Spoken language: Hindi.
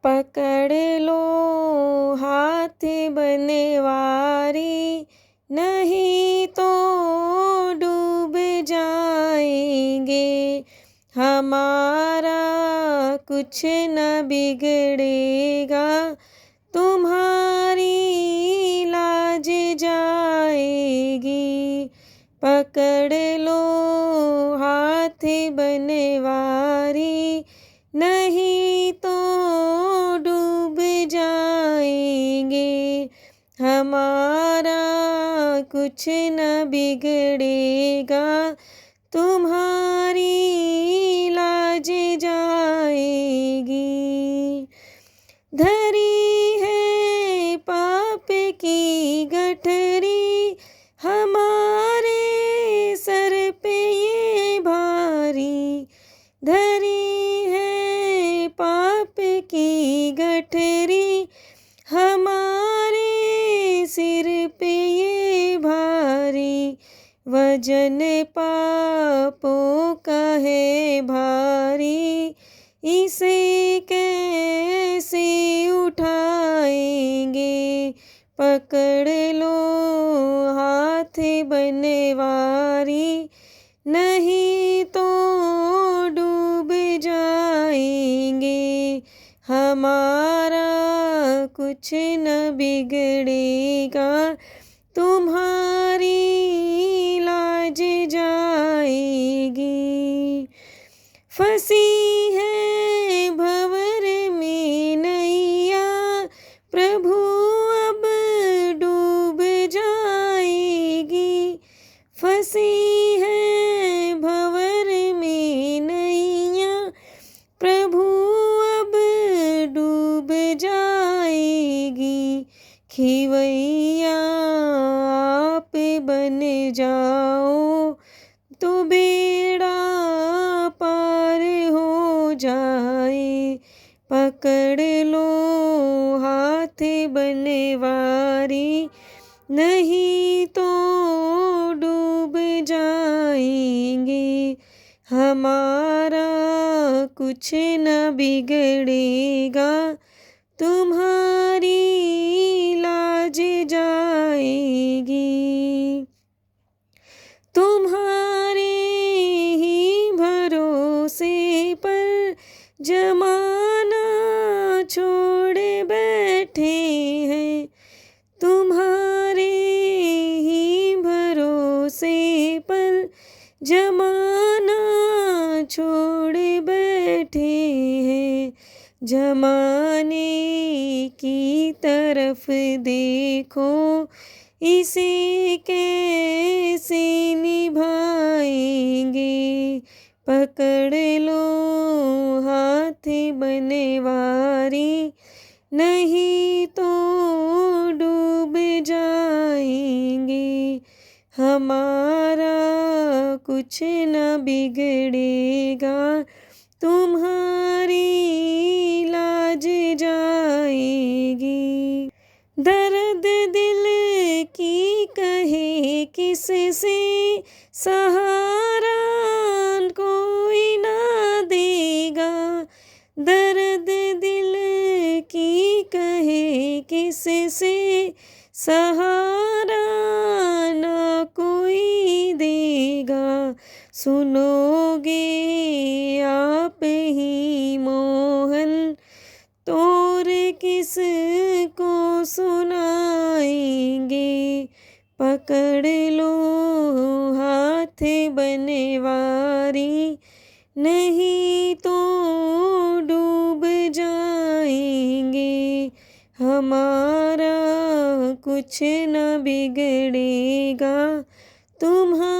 पकड़ लो हाथ बनवारी, नहीं तो डूब जाएंगे। हमारा कुछ न बिगड़ेगा, तुम्हारी लाज जाएगी। पकड़ लो हाथ बनवारी, नहीं तो डूब जाएंगे। हमारा कुछ न बिगड़ेगा, तुम्हारी लाज जाएगी। धरी है पाप की गठरी, हमारे सर पे ये भारी। धरी है पाप की गठरी, हमारे सिर पे ये भारी। वजन पापों का है भारी, इसे कैसे उठाएंगे। पकड़ लो हाथ बनवारी, नहीं तो डूब जाएंगे। हमारा कुछ न बिगड़ेगा, तुम्हारी लाज जाएगी। फंसी है भंवर में नैया, प्रभु अब डूब जाएगी। फंसी है भंवर में नैया, प्रभु अब डूब जाएगी। खिवैया आप बन जाओ, तो बेड़ा पार हो जाए। पकड़ लो हाथ बनवारी, नहीं तो डूब जाएंगे। हमारा कुछ न बिगड़ेगा, तुम्हारी लाज जाएगी। तुम्हारे ही भरोसे पर जमाना छोड़ बैठे हैं। तुम्हारे ही भरोसे पर जमाना छोड़ बैठे हैं। जमाने की तरफ देखो, इसे कैसे निभाएंगे। पकड़ लो हाथ बनवारी, नहीं तो डूब जाएंगे। हमारा कुछ न बिगड़ेगा, तुम्हारी लाज जाएगी। दर्द दिल की कहे किससे, सहारा कोई ना देगा। दर्द दिल की कहे किससे, सहारा ना कोई देगा। सुनोगे आप ही मोहन, तोर किस को सुनाएंगे। पकड़ लो हाथ बनवारी, नहीं तो डूब जाएंगे। हमारा कुछ न बिगड़ेगा, तुम्हारा